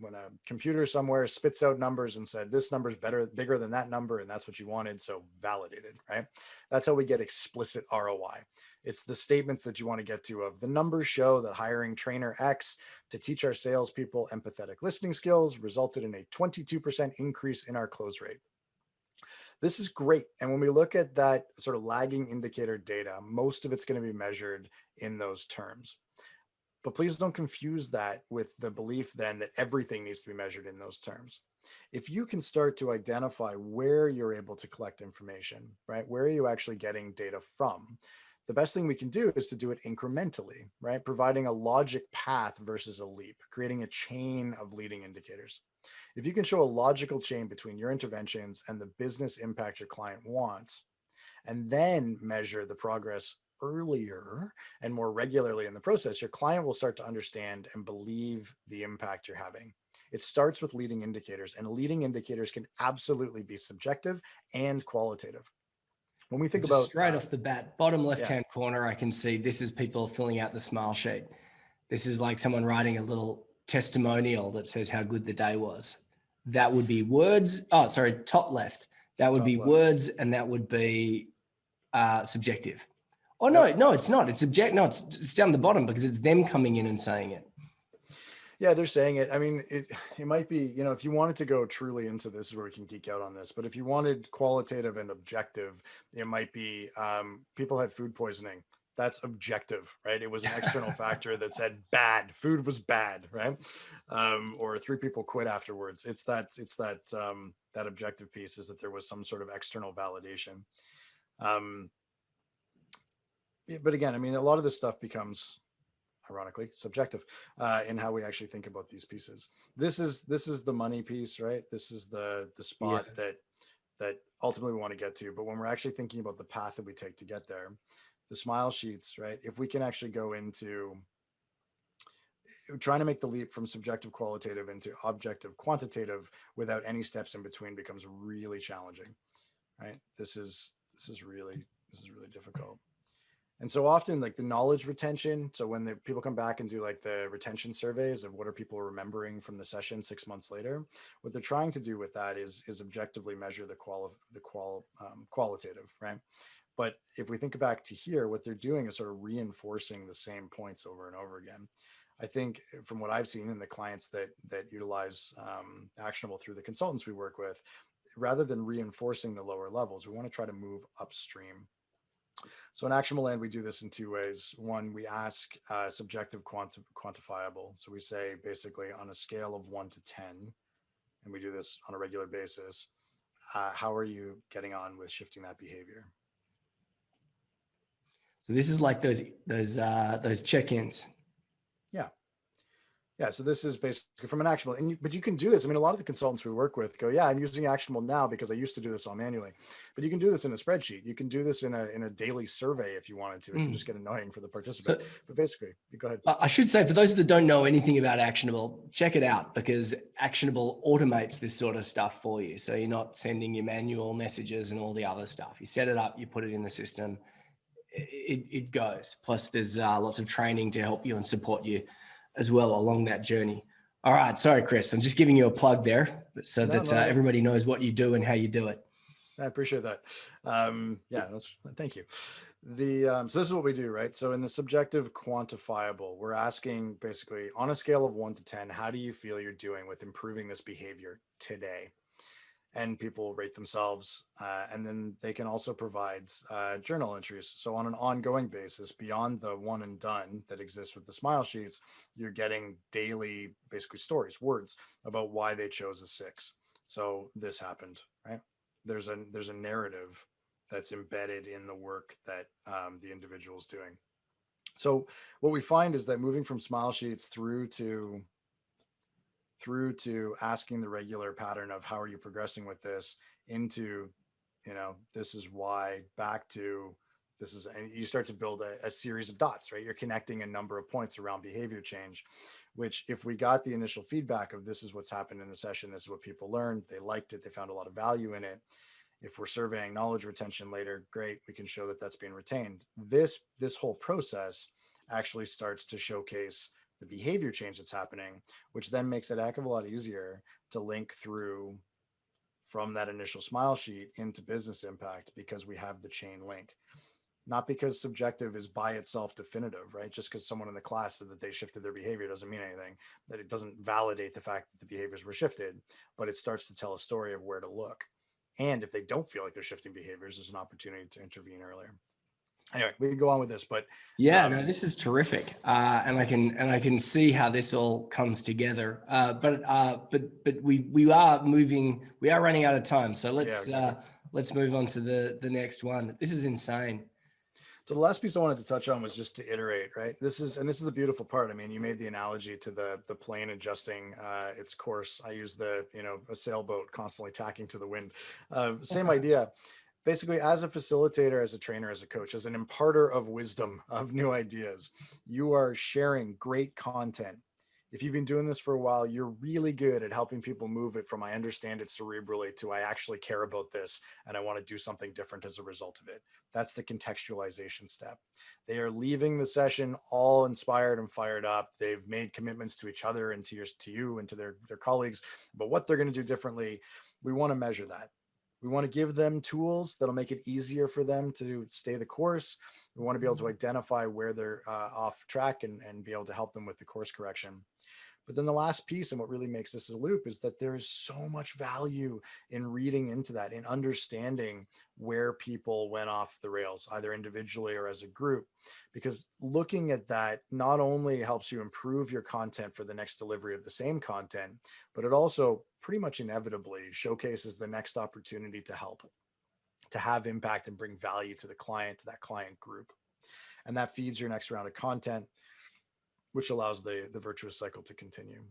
computer somewhere spits out numbers and said, this number's bigger than that number, and that's what you wanted, so validated, right? That's how we get explicit ROI. It's the statements that you want to get to of the numbers show that hiring trainer X to teach our salespeople empathetic listening skills resulted in a 22% increase in our close rate. This is great. And when we look at that sort of lagging indicator data, most of it's going to be measured in those terms. But please don't confuse that with the belief then that everything needs to be measured in those terms. If you can start to identify where you're able to collect information, right? Where are you actually getting data from? The best thing we can do is to do it incrementally, right? Providing a logic path versus a leap, creating a chain of leading indicators. If you can show a logical chain between your interventions and the business impact your client wants, and then measure the progress earlier and more regularly in the process, your client will start to understand and believe the impact you're having. It starts with leading indicators, and leading indicators can absolutely be subjective and qualitative. When we think Just about, straight off the bat, bottom yeah, left-hand corner, I can see this is people filling out the smile sheet. This is like someone writing a little testimonial that says how good the day was. That would be words. Oh, sorry, top left. That would be top left. words, and that would be subjective. Oh no, Yep. no, it's not. It's subject. No, it's down the bottom because it's them coming in and saying it. Yeah, they're saying it. I mean, it might be, if you wanted to go truly into this, is where we can geek out on this. But if you wanted qualitative and objective, it might be people had food poisoning. That's objective, right? It was an external factor that said bad, food was bad, right? Or 3 people quit afterwards. It's that objective piece, is that there was some sort of external validation. But again, I mean, a lot of this stuff becomes, ironically, subjective in how we actually think about these pieces. This is the money piece, right? This is the spot Yeah. that ultimately we want to get to. But when we're actually thinking about the path that we take to get there, the smile sheets, right? If we can actually go into trying to make the leap from subjective qualitative into objective quantitative without any steps in between becomes really challenging, right? This is really difficult. And so often, like the knowledge retention, so when the people come back and do like the retention surveys of what are people remembering from the session 6 months later, what they're trying to do with that is objectively measure the qualitative, right? But if we think back to here, what they're doing is sort of reinforcing the same points over and over again. I think from what I've seen in the clients that utilize actionable through the consultants we work with, rather than reinforcing the lower levels, we want to try to move upstream. So in Actionable Land, we do this in 2 ways. One, we ask subjective quantifiable. So we say basically on a scale of 1 to 10, and we do this on a regular basis, how are you getting on with shifting that behavior? So this is like those check-ins. Yeah. Yeah, so this is basically from an actionable, but you can do this. I mean, a lot of the consultants we work with go, yeah, I'm using actionable now because I used to do this all manually, but you can do this in a spreadsheet. You can do this in a daily survey if you wanted to. It can just get annoying for the participant, but basically, go ahead. I should say, for those that don't know anything about Actionable, check it out, because Actionable automates this sort of stuff for you. So you're not sending your manual messages and all the other stuff. You set it up, you put it in the system, it goes. Plus there's lots of training to help you and support you as well along that journey. All right. Sorry, Chris. I'm just giving you a plug there so that everybody knows what you do and how you do it. I appreciate that. Yeah, thank you. So this is what we do, right? So in the subjective quantifiable, we're asking basically on a scale of 1 to 10, how do you feel you're doing with improving this behavior today? And people rate themselves, and then they can also provide journal entries. So on an ongoing basis, beyond the one and done that exists with the smile sheets, you're getting daily, basically stories, words about why they chose a 6. So this happened, right? There's a narrative that's embedded in the work that the individual is doing. So what we find is that moving from smile sheets through to asking the regular pattern of how are you progressing with this into, this is why, back to this is, and you start to build a series of dots, right? You're connecting a number of points around behavior change, which if we got the initial feedback of this is what's happened in the session, this is what people learned, they liked it, they found a lot of value in it. If we're surveying knowledge retention later, great, we can show that that's being retained. This whole process actually starts to showcase the behavior change that's happening, which then makes it a heck of a lot easier to link through from that initial smile sheet into business impact, because we have the chain link. Not because subjective is by itself definitive, right? Just because someone in the class said that they shifted their behavior doesn't mean anything, that it doesn't validate the fact that the behaviors were shifted, but it starts to tell a story of where to look. And if they don't feel like they're shifting behaviors, there's an opportunity to intervene earlier. Anyway, we can go on with this, but yeah, no, this is terrific, and I can see how this all comes together. But we are running out of time, so let's move on to the next one. This is insane. So the last piece I wanted to touch on was just to iterate, right? This is the beautiful part. I mean, you made the analogy to the plane adjusting its course. I use a sailboat constantly tacking to the wind. Same idea. basically, as a facilitator, as a trainer, as a coach, as an imparter of wisdom, of new ideas, you are sharing great content. If you've been doing this for a while, you're really good at helping people move it from I understand it cerebrally to I actually care about this and I want to do something different as a result of it. That's the contextualization step. They are leaving the session all inspired and fired up. They've made commitments to each other and to you and to their colleagues about what they're going to do differently. We want to measure that. We want to give them tools that'll make it easier for them to stay the course. We want to be able to identify where they're off track and be able to help them with the course correction. But then the last piece, and what really makes this a loop, is that there is so much value in reading into that, in understanding where people went off the rails, either individually or as a group, because looking at that not only helps you improve your content for the next delivery of the same content, but it also pretty much inevitably showcases the next opportunity to help, to have impact and bring value to the client, to that client group. And that feeds your next round of content, which allows the virtuous cycle to continue.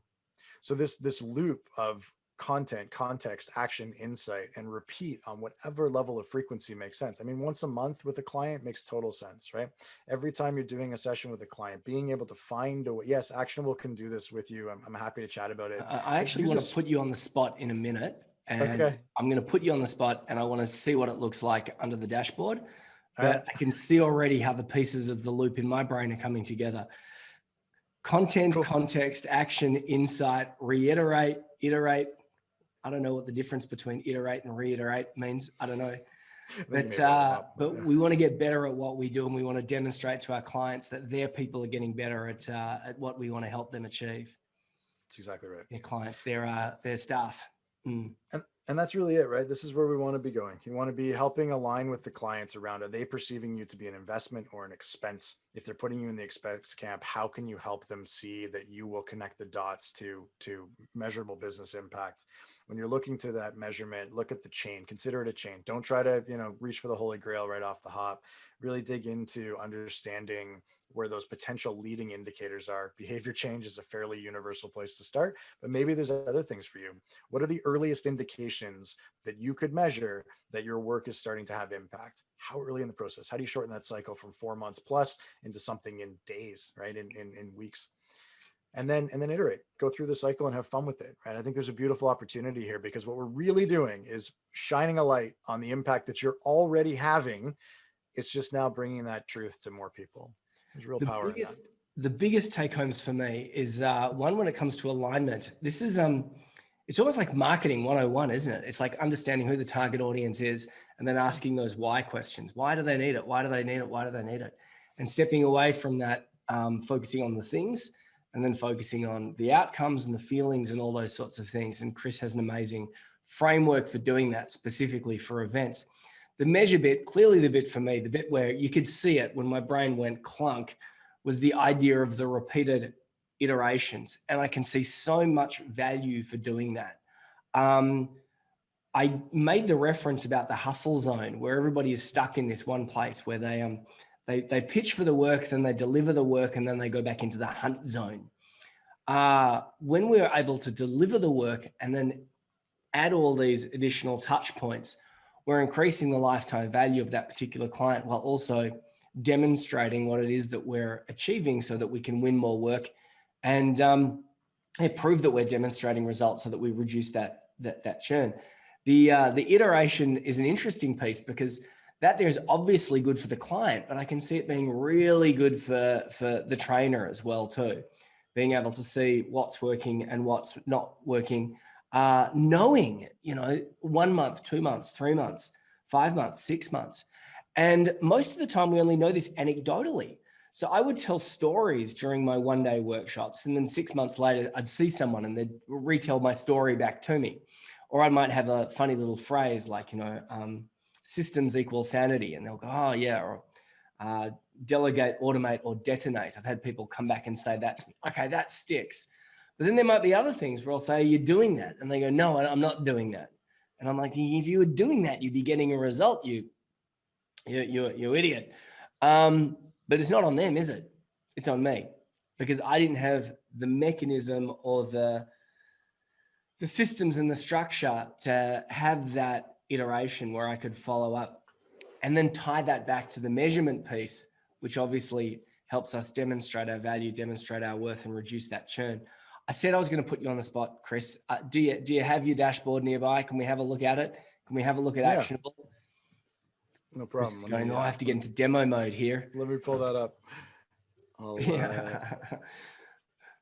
So this loop of content, context, action, insight, and repeat on whatever level of frequency makes sense. I mean, once a month with a client makes total sense, right? Every time you're doing a session with a client, being able to find a way, yes, Actionable can do this with you. I'm happy to chat about it. I actually want to put you on the spot in a minute, and okay. I'm going to put you on the spot, and I want to see what it looks like under the dashboard. But Right. I can see already how the pieces of the loop in my brain are coming together. Content, Cool. Context, action, insight, reiterate, iterate. I don't know what the difference between iterate and reiterate means. I don't know. But we want to get better at what we do, and we want to demonstrate to our clients that their people are getting better at what we want to help them achieve. That's exactly right. Their clients, their staff. Mm. And that's really it, right? This is where we want to be going. You want to be helping align with the clients around, are they perceiving you to be an investment or an expense? If they're putting you in the expense camp, how can you help them see that you will connect the dots to measurable business impact? When you're looking to that measurement, look at the chain, consider it a chain. Don't try to, reach for the holy grail right off the hop. Really dig into understanding where those potential leading indicators are. Behavior change is a fairly universal place to start, but maybe there's other things for you. What are the earliest indications that you could measure that your work is starting to have impact? How early in the process? How do you shorten that cycle from 4 months plus into something in days, right? In weeks. And then iterate, go through the cycle and have fun with it. Right. I think there's a beautiful opportunity here, because what we're really doing is shining a light on the impact that you're already having. It's just now bringing that truth to more people. There's real power in that. The biggest take homes for me is one, when it comes to alignment. This is it's almost like marketing 101, isn't it? It's like understanding who the target audience is and then asking those why questions. Why do they need it? Why do they need it? Why do they need it? And stepping away from that, focusing on the things and then focusing on the outcomes and the feelings and all those sorts of things. And Chris has an amazing framework for doing that, specifically for events. The measure bit, clearly the bit for me, the bit where you could see it when my brain went clunk, was the idea of the repeated iterations. And I can see so much value for doing that. I made the reference about the hustle zone, where everybody is stuck in this one place where they pitch for the work, then they deliver the work, and then they go back into the hunt zone. When we're able to deliver the work and then add all these additional touch points, we're increasing the lifetime value of that particular client while also demonstrating what it is that we're achieving so that we can win more work and prove that we're demonstrating results so that we reduce that churn. The iteration is an interesting piece, because that there's obviously good for the client, but I can see it being really good for the trainer as well too. Being able to see what's working and what's not working, knowing, 1 month, 2 months, 3 months, 5 months, 6 months. And most of the time we only know this anecdotally. So I would tell stories during my one-day workshops, and then 6 months later, I'd see someone and they'd retell my story back to me. Or I might have a funny little phrase like, systems equal sanity. And they'll go, oh yeah, or delegate, automate, or detonate. I've had people come back and say that to me. Okay, that sticks. But then there might be other things where I'll say, you're doing that. And they go, no, I'm not doing that. And I'm like, if you were doing that, you'd be getting a result, you idiot. But it's not on them, is it? It's on me, because I didn't have the mechanism or the systems and the structure to have that iteration where I could follow up and then tie that back to the measurement piece, which obviously helps us demonstrate our value, demonstrate our worth, and reduce that churn. I said I was going to put you on the spot, Chris. Do you have your dashboard nearby? Can we have a look at it? Can we have a look at actionable? No Chris problem. is going, I have to get into demo mode here. Let me pull that up.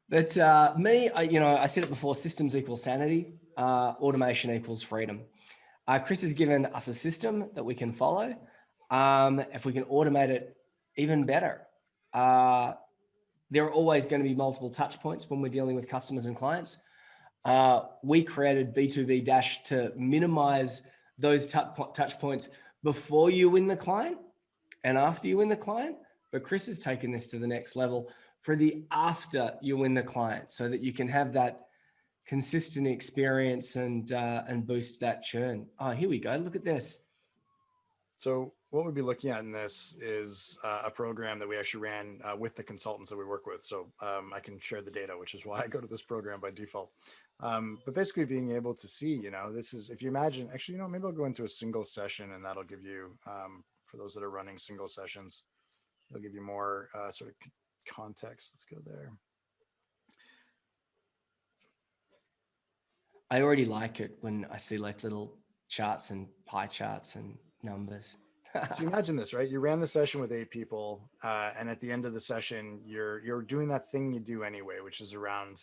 But I said it before, systems equals sanity, automation equals freedom. Chris has given us a system that we can follow. If we can automate it even better, there are always going to be multiple touch points when we're dealing with customers and clients. We created B2B Dash to minimize those touch points before you win the client and after you win the client. But Chris has taken this to the next level for the after you win the client, so that you can have that consistent experience and boost that churn. Oh, here we go. Look at this. So what we'll be looking at in this is a program that we actually ran with the consultants that we work with. So I can share the data, which is why I go to this program by default. But basically being able to see, this is, if you imagine, actually, maybe I'll go into a single session, and that'll give you, for those that are running single sessions, it'll give you more sort of context. Let's go there. I already like it when I see like little charts and pie charts and numbers. So imagine this, right? You ran the session with 8 people, and at the end of the session, you're doing that thing you do anyway, which is around,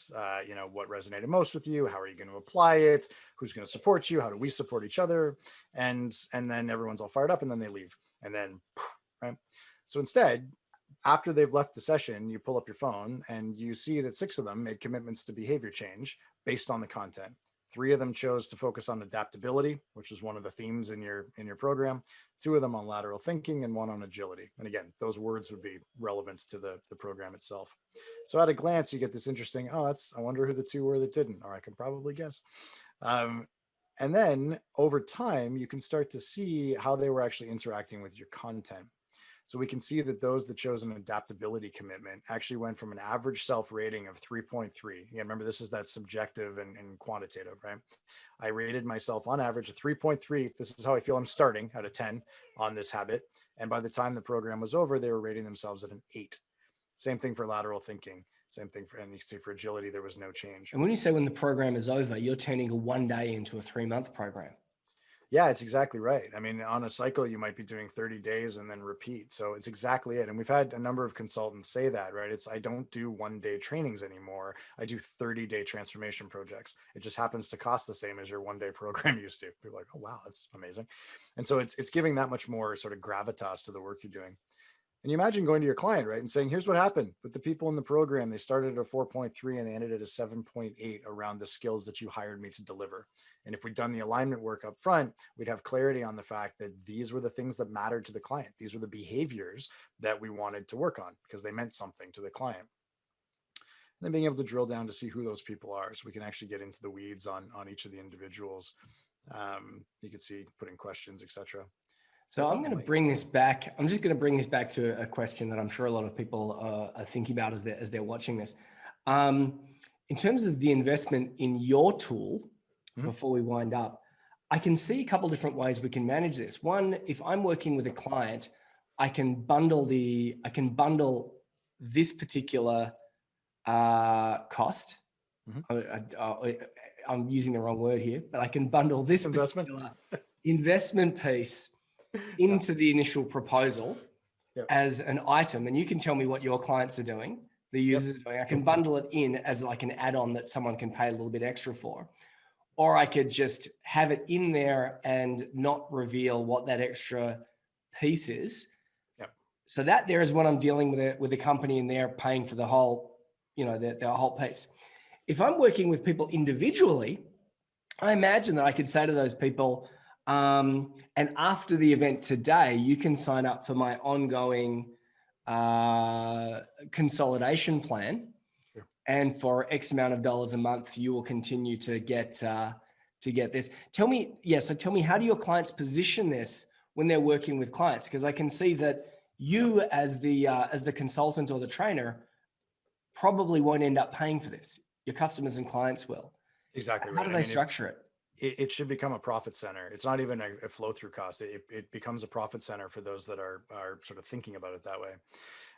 what resonated most with you. How are you going to apply it? Who's going to support you? How do we support each other? And then everyone's all fired up, and then they leave, and then, right? So instead, after they've left the session, you pull up your phone and you see that 6 of them made commitments to behavior change based on the content. 3 of them chose to focus on adaptability, which is one of the themes in your program. 2 of them on lateral thinking, and 1 on agility. And again, those words would be relevant to the program itself. So at a glance, you get this interesting, I wonder who the 2 were that didn't, or I can probably guess. And then over time, you can start to see how they were actually interacting with your content. So we can see that those that chose an adaptability commitment actually went from an average self-rating of 3.3. Yeah, remember, this is that subjective and quantitative, right? I rated myself on average a 3.3. This is how I feel I'm starting out of 10 on this habit. And by the time the program was over, they were rating themselves at an 8. Same thing for lateral thinking. Same thing and you can see for agility, there was no change. And when you say when the program is over, you're turning a 1 day into a 3-month program. Yeah, it's exactly right. I mean, on a cycle, you might be doing 30 days and then repeat. So it's exactly it. And we've had a number of consultants say that, right? I don't do 1-day trainings anymore. I do 30-day transformation projects. It just happens to cost the same as your 1-day program used to. People are like, oh, wow, that's amazing. And so it's giving that much more sort of gravitas to the work you're doing. And you imagine going to your client, right, and saying, here's what happened with the people in the program. They started at a 4.3 and they ended at a 7.8 around the skills that you hired me to deliver. And if we'd done the alignment work up front, we'd have clarity on the fact that these were the things that mattered to the client. These were the behaviors that we wanted to work on because they meant something to the client. And then being able to drill down to see who those people are, so we can actually get into the weeds on each of the individuals. You could see putting questions, etc. So I'm going to bring this back. I'm just going to bring this back to a question that I'm sure a lot of people are thinking about as they're watching this. In terms of the investment in your tool, before we wind up, I can see a couple of different ways we can manage this. One, if I'm working with a client, I can bundle this particular cost. I'm using the wrong word here, but I can bundle this particular investment piece into the initial proposal as an item, and you can tell me what your clients are doing, the users are doing. I can bundle it in as like an add-on that someone can pay a little bit extra for, or I could just have it in there and not reveal what that extra piece is. So that there is when I'm dealing with a company and they're paying for the whole, the whole piece. If I'm working with people individually, I imagine that I could say to those people, and after the event today, you can sign up for my ongoing consolidation plan. And for X amount of dollars a month, you will continue to get this. Tell me, how do your clients position this when they're working with clients? Because I can see that you as the consultant or the trainer probably won't end up paying for this. Your customers and clients will. Exactly. How do they structure it? it should become a profit center. It's not even a flow through cost. It becomes a profit center for those that are sort of thinking about it that way.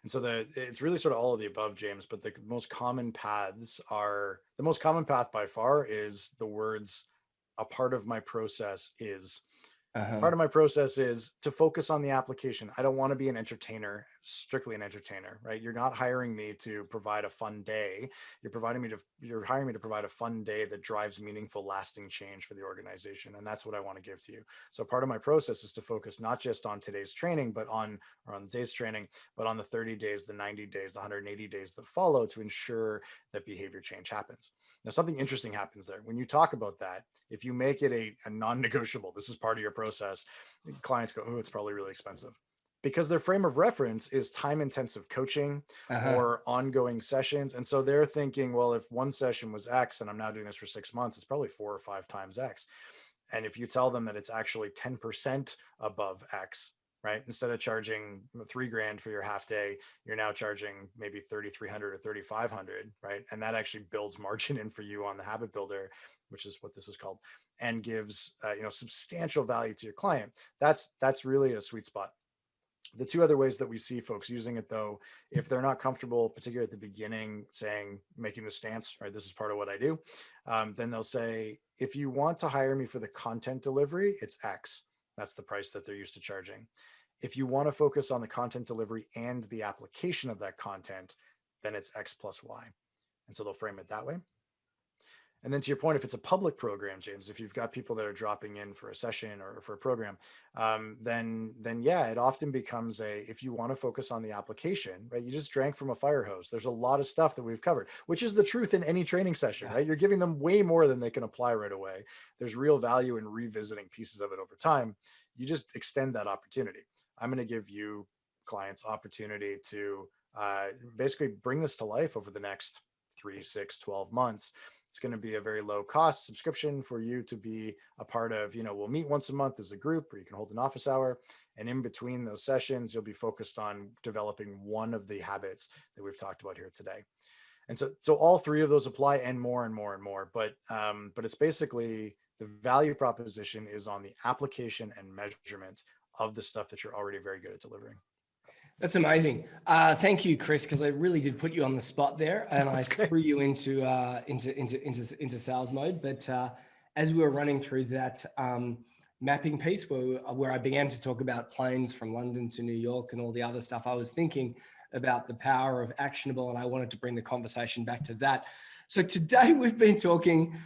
And so it's really sort of all of the above, James, but the most common paths are, the most common path by far is the words, a part of my process is. Uh-huh. Part of my process is to focus on the application. I don't want to be an entertainer, strictly an entertainer, right? You're not hiring me to provide a fun day. You're hiring me to provide a fun day that drives meaningful, lasting change for the organization. And that's what I want to give to you. So part of my process is to focus not just on today's training, on the day's training, but on the 30 days, the 90 days, the 180 days that follow to ensure that behavior change happens. Now, something interesting happens there. When you talk about that, if you make it a non-negotiable, this is part of your process, clients go, oh, it's probably really expensive. Because their frame of reference is time-intensive coaching or ongoing sessions. And so they're thinking, well, if one session was X and I'm now doing this for 6 months, it's probably 4 or 5 times X. And if you tell them that it's actually 10% above X, right? Instead of charging $3,000 for your half day, you're now charging maybe 3,300 or 3,500, right? And that actually builds margin in for you on the habit builder, which is what this is called, and gives substantial value to your client. That's really a sweet spot. The two other ways that we see folks using it, though, if they're not comfortable, particularly at the beginning, making the stance, right, this is part of what I do, then they'll say, if you want to hire me for the content delivery, it's X. That's the price that they're used to charging. If you want to focus on the content delivery and the application of that content, then it's X plus Y. And so they'll frame it that way. And then to your point, if it's a public program, James, if you've got people that are dropping in for a session or for a program, then yeah, it often becomes if you want to focus on the application, right? You just drank from a fire hose. There's a lot of stuff that we've covered, which is the truth in any training session, right? You're giving them way more than they can apply right away. There's real value in revisiting pieces of it over time. You just extend that opportunity. I'm going to give you clients opportunity to basically bring this to life over the next 3, 6, 12 months. It's going to be a very low cost subscription for you to be a part of. We'll meet once a month as a group, or you can hold an office hour. And in between those sessions, you'll be focused on developing one of the habits that we've talked about here today. And so all three of those apply, and more and more and more. But it's basically the value proposition is on the application and measurement of the stuff that you're already very good at delivering. That's amazing. Thank you, Chris, because I really did put you on the spot there, and I threw you into sales mode. But as we were running through that mapping piece, where I began to talk about planes from London to New York and all the other stuff, I was thinking about the power of actionable, and I wanted to bring the conversation back to that. So today we've been talking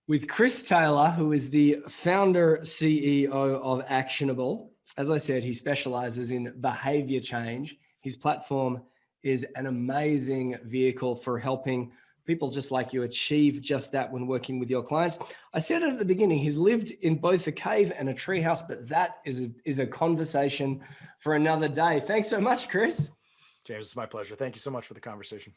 with Chris Taylor, who is the founder, CEO of Actionable. As I said, he specializes in behavior change. His platform is an amazing vehicle for helping people just like you achieve just that when working with your clients. I said it at the beginning, he's lived in both a cave and a treehouse, but that is a conversation for another day. Thanks so much, Chris. James, it's my pleasure. Thank you so much for the conversation.